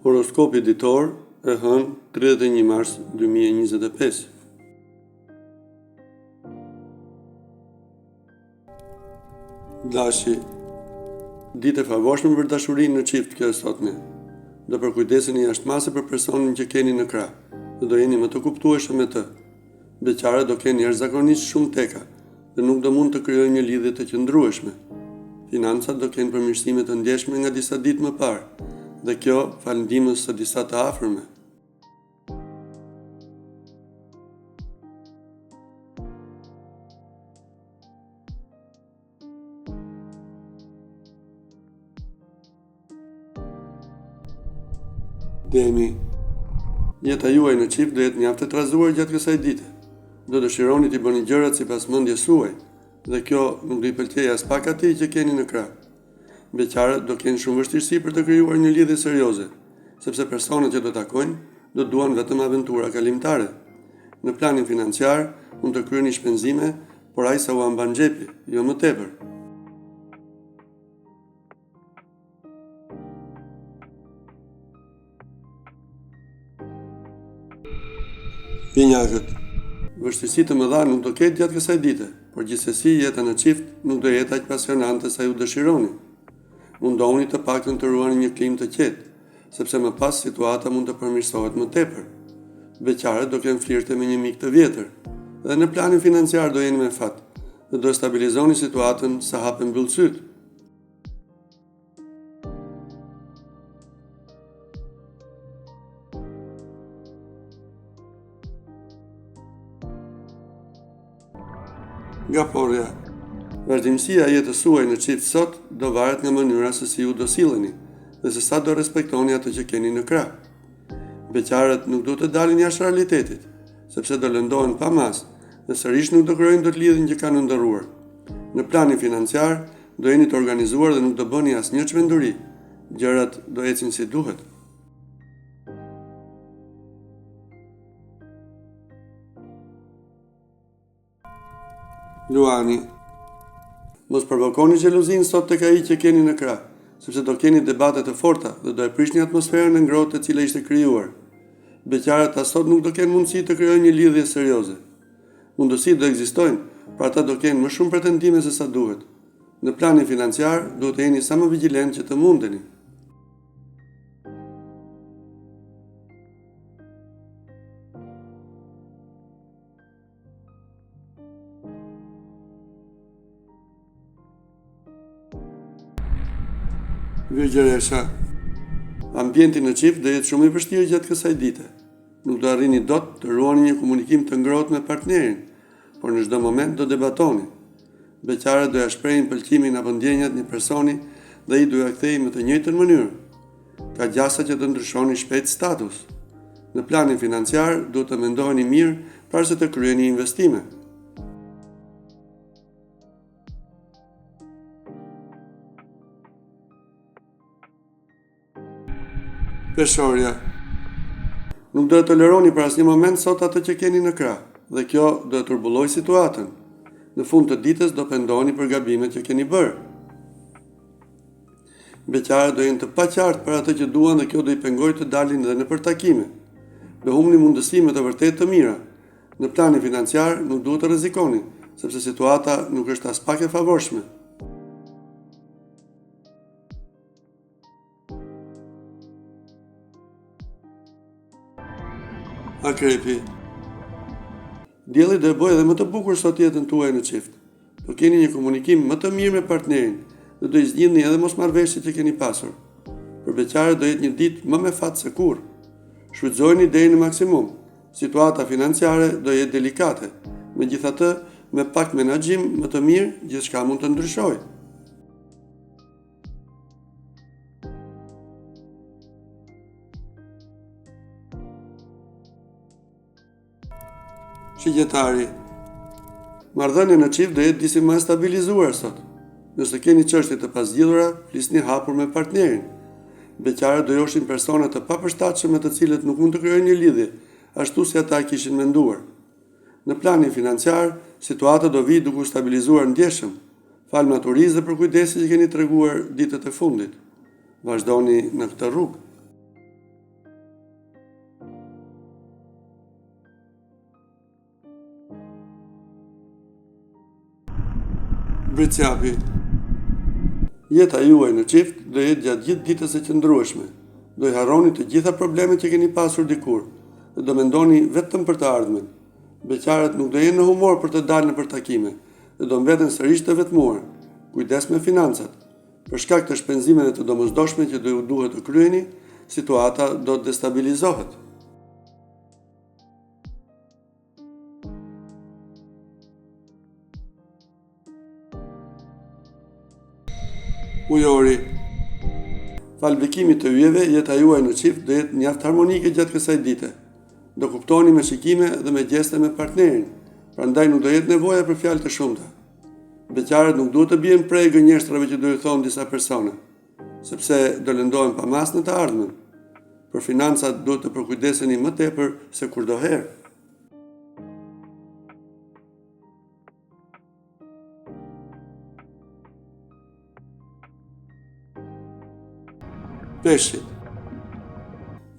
Horoskopi ditor e hënë 31 mars 2025. Dashi, ditë e favorshme për dashurinë në çift kjo e sotme. Do përkujdeseni jashtëmase për personin që keni në krah, dhe do jeni më të kuptueshëm me të. Beqarët do keni jashtëzakonisht shumë teka dhe nuk do mund të krijojnë një lidhje të qëndrueshme. Financat do kenë përmirësime të ndjeshme nga disa ditë më parë, dhe kjo falë ndihmës së disa të afërme. Demi, jeta juaj në çift do jetë mjaft e trazuar gjatë kësaj dite. Do dëshironi t'i bëni gjërat sipas mendjes suaj, dhe kjo nuk do i pëlqejë as pak atij që keni në krah. Beqarët do kenë shumë vështirësi për të krijuar një lidhje serioze, sepse personat që do takojnë do duan vetëm aventura kalimtare. Në planin financiar mund të kryeni shpenzime, por ai sa u amban xhepi, jo më tepër. Binjakët, vështirësi të mëdha nuk do ketë gjatë kësaj dite, por gjithsesi jeta në çift nuk do jetë aq pasionante sa ju dëshironi. Mundohuni të paktën të ruani një klimë të qetë, sepse më pas situata mund të përmirësohet më tepër. Beqarët do kenë flirte me një mik të vjetër, dhe në planin financiar do jeni me fat, dhe do stabilizoni situatën sa hapen mbyll syt. Gaporja, vazhdimësia e jetës suaj në çift sot do varet nga mënyra se si ju do silleni dhe se sa do respektoni atë që keni në krah. Beqarët nuk do të dalin jashtë realitetit, sepse do lëndohen pa mas dhe sërish nuk do krijojnë dot lidhjen që kanë ndërruar. Në planin financiar do jeni të organizuar dhe nuk do bëni asnjë çmenduri. Gjërat do ecin si duhet. Luani, mos provokoni xhelozinë sot tek ai që keni në krah, sepse do keni debate të forta dhe do e prishni atmosferën e ngrohtë e cila ishte krijuar. Beqarët sot nuk do kenë mundësi të krijojnë një lidhje serioze. Mundësitë do ekzistojnë, por ata do kenë më shumë pretendime se sa duhet. Në planin financiar duhet të jeni sa më vigjilent që të mundeni. Virgjëresha, ambienti në çift do jetë shumë i vështirë gjatë kësaj dite. Nuk do arrini dot të ruani një komunikim të ngrohtë me partnerin, por në çdo moment do debatoni. Beqarët do ja shprehin pëlqimin apo ndjenjat një personi dhe ai do ja kthejë në të njëjtën mënyrë. Ka gjasa që të ndryshoni shpejt status. Në planin financiar duhet të mendoheni mirë para se të kryeni investime. Peshorja, nuk do e toleroni për asnjë moment sot atë që keni në krah, dhe kjo do e turbulloj situatën. Në fund të ditës do pendoheni për gabimet që keni bërë. Beqarët do jenë të paqartë për atë që duan dhe kjo do i pengojë të dalin edhe nëpër takime. Do humbni mundësime të vërtet të mira. Në planin financiar nuk duhet të rrezikoni, sepse situata nuk është as pak e favorshme. Akrepi, dielli do e bëjë edhe më të bukur sot jetën tuaj në çift. Do keni një komunikim më të mirë me partnerin dhe do i zgjidhni edhe mosmarrveshjet që keni pasur. Për beqarët do jetë një ditë më me fat se kurrë. Shfrytëzojeni deri në maksimum. Situata financiare do jetë delikate. Megjithatë, me pak menaxhim më të mirë, gjithçka mund të ndryshojë. Shigjetari, marrëdhënia në çift do jetë disi më e stabilizuar sot. Nëse keni çështje të pazgjidhura, flisni hapur me partnerin. Beqarët do joshin persona të papërshtatshëm me të cilët nuk mund të krijojnë një lidhje, ashtu si ata kishin menduar. Në planin financiar, situata do vijë duke u stabilizuar ndjeshëm, falë maturizë dhe për kujdesit që keni treguar ditët e fundit. Vazhdoni në këtë rrugë. Britsjapi. Jeta juaj në çift do jetë gjatë gjithë ditës së qëndrueshme. Do i harroni të gjitha problemet që keni pasur dikur dhe do mendoni vetëm për të ardhmen. Beqarët nuk do jenë në humor për të dalë nëpër takime dhe do mbeten sërish të vetmuar. Kujdes me financat. Për shkak të shpenzimeve të domosdoshme që do ju duhet të kryeni, situata do të destabilizohet. Ujori. Fal bekimit të yjeve, jeta juaj në çift do jetë mjaft harmonike gjatë kësaj dite. Do kuptoni me shikime dhe me gjeste me partnerin, prandaj nuk do jetë nevoja për fjalë të shumta. Beqarët nuk duhet të bien prej gënjeshtrave që do ju thonë disa persona, sepse do lëndohen pa mas në të ardhmen. Për financat duhet të përkujdeseni më tepër se kurdoherë. Peshqit.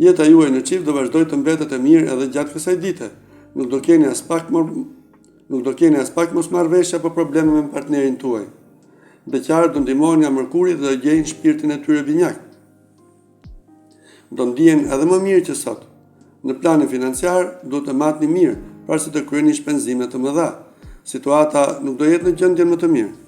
Jeta juaj në çift do vazhdoj të mbetet e mirë edhe gjatë kësaj dite. Nuk do keni as pak mosmarrveshje apo probleme me partnerin tuaj. Beqarët do ndihmohen nga Mërkuri dhe do gjejnë shpirtin e tyre binjak. Do ndihen edhe më mirë që sot. Në planin financiar duhet të matni mirë, pasi të kryeni shpenzime të mëdha. Situata nuk do jetë në gjendjen më të mirë.